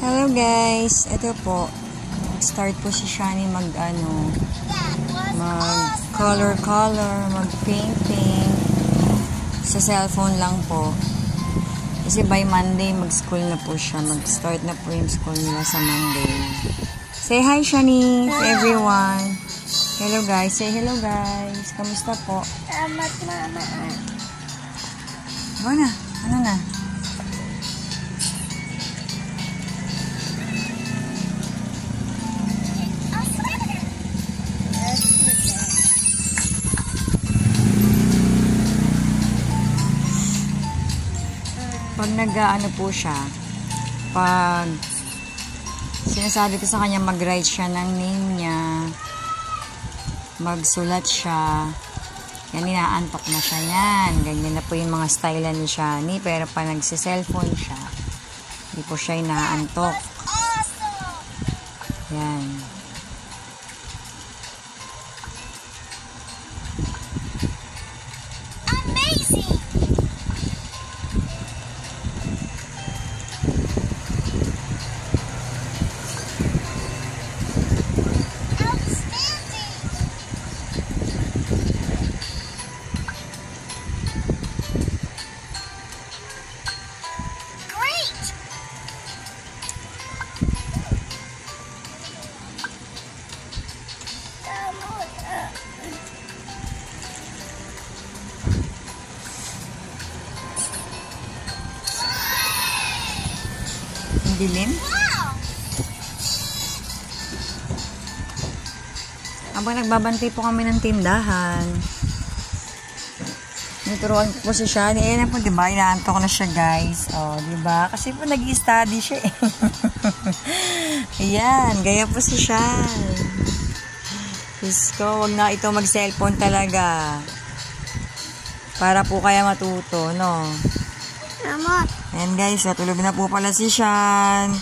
Hello guys, ito po. Start po si Shani mag color, mag painting sa cellphone lang po. Kasi by Monday mag-school na po siya. Mag-start na po yung school nila sa Monday. Say hi Shani to everyone. Hello guys, say hello guys. Kamusta po? Salamat mama. Ano na? Ano na? Pag nag-ano po siya, pag sinasabi ko sa kanya mag-write siya ng name niya, magsulat siya, yan, inaantok na siya yan. Ganyan na po yung mga style ni Shani. Pero pag nagsi-cellphone siya, hindi po siya inaantok. Yan. Amazing! Dilim. Habang nagbabantay po kami ng tindahan, naturuan po si Shani. Ayan na po, diba? Inaantok na siya, guys. O, diba? Kasi po nag-i-study siya, eh. Ayan, gaya po si Shani. Diyos ko, wag na ito mag-cellphone talaga. Para po kaya matuto, no? Salamat. Ayan guys, natulog na po pala si Shan.